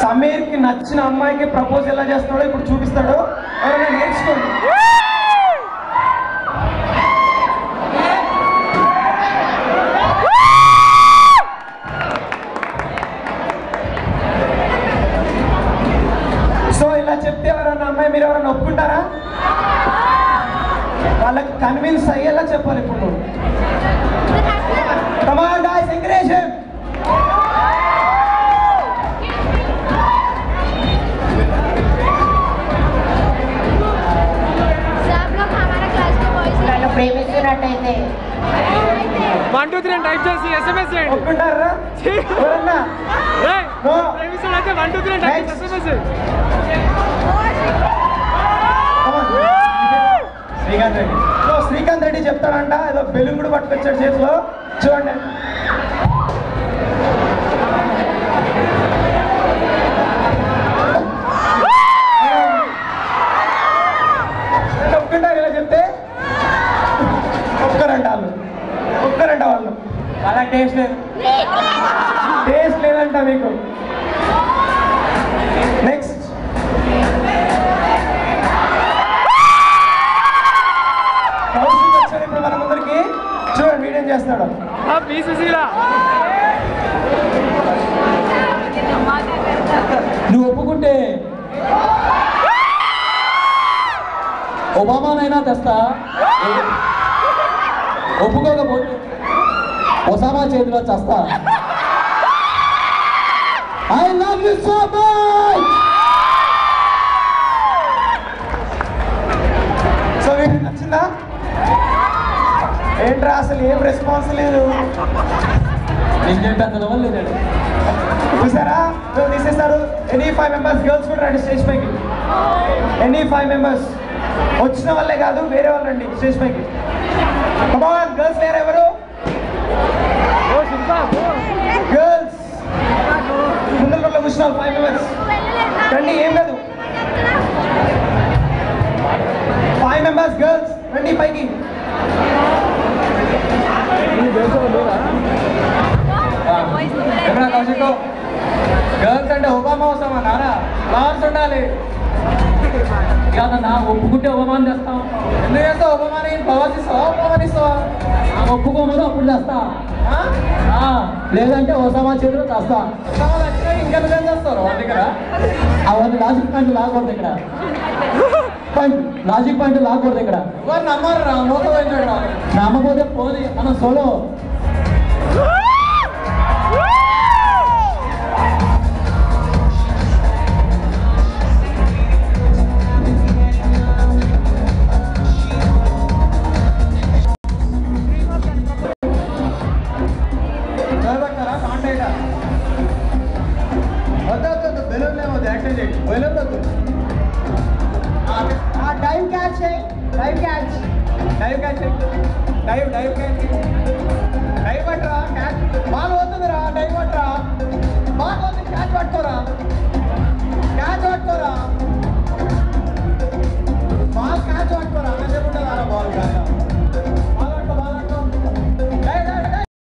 సమీర్కి నచ్చిన అమ్మాయికి ప్రపోజ్ ఎలా చేస్తాడో ఇప్పుడు చూపిస్తాడు. ఎవరైనా నేర్చుకోండి. సో ఇలా చెప్తే ఎవరైనా అమ్మాయి మీరు ఎవరైనా ఒప్పుకుంటారా? వాళ్ళకి కన్విన్స్ అయ్యేలా చెప్పాలి. ఇప్పుడు Come on guys, encourage him. ప్రేమిస్తున్నట్టయితే 1 2 3 type చేసి SMS చేయండి. ఒప్పుకుంటారా? ఎవరన్నా ప్రేమిస్తున్నట్టయితే 1 2 3 టైప్ చేసి SMS చేయండి. శ్రీకాంత్ రెడ్డి. సో శ్రీకాంత్ రెడ్డి చెప్తాడంట, ఏదో బెలూన్ కూడా పట్టుకొచ్చాడు చేతిలో. చూడండి. ఒప్పుకుంటారు ఇలా చెప్తే? ఒక్కరంట వాళ్ళు, ఒక్కరంట వాళ్ళు. అలా టేస్ట్ లేదు, టేస్ట్ లేదంట మీకు. నెక్స్ట్ వచ్చాడు ఇప్పుడు మన ముందరికి. చూడండి వీడియో చేస్తాడు. నువ్వు ఒప్పుకుంటే ఒబామానైనా తెస్తా, ఒప్పుకోకపోతే ఒసామా చేతిలో చేస్తా. I love you so much. So మీకు నచ్చిందా? ఏంట్రా అసలు ఏం రెస్పాన్స్ లేదు. నేను చెప్పేంత వల్ల లేదు. చూసారా తీసేస్తారు. ఎనీ 5 మెంబర్స్ గర్ల్స్ కూడా రండి స్టేజ్ పైకి. ఎనీ 5 మెంబర్స్ వచ్చిన వాళ్ళే కాదు, వేరే వాళ్ళు రండి స్టేజ్ పైకి. గర్ల్స్ లేరు ఎవరు? గర్ల్స్ ముందర కూర్చున్న 5 మెంబర్స్ రండి. ఏం కాదు, 5 మెంబర్స్ గర్ల్స్ రండి పైకి. గర్ల్స్ అంటే ఒబామా అవసరమా నారా? ఫ్లవర్స్ ఉండాలి. కాదన్నా ఒప్పుకుంటే ఒబామాని చేస్తాం. ఎందుకు చేస్తావు? ఒబామాని ఫ్లవర్స్ ఇస్తావా? ఒబామాని ఇస్తావా? ఒప్పుకోమని అప్పుడు చేస్తా, లేదంటే ఒసామా చేతిలో చేస్తా. ఇంకెందుకు చేస్తారు వాళ్ళ దగ్గర? అవన్నీ లాజిక్ పాయింట్ లాగకూడదు ఇక్కడ. లాజిక్ పాయింట్ లాగకూడదు ఇక్కడ. నమ్మరు మోసపోయింది. నమ్మకపోతే పోది మన సోలో. Dive catch dive catch dive catch dive dive catch dive పట్టరా. క్యాచ్ బాల్ పోతుందిరా. డైవ్ పట్టరా. బాల్ పోతుంది, క్యాచ్ పట్టుకోరా.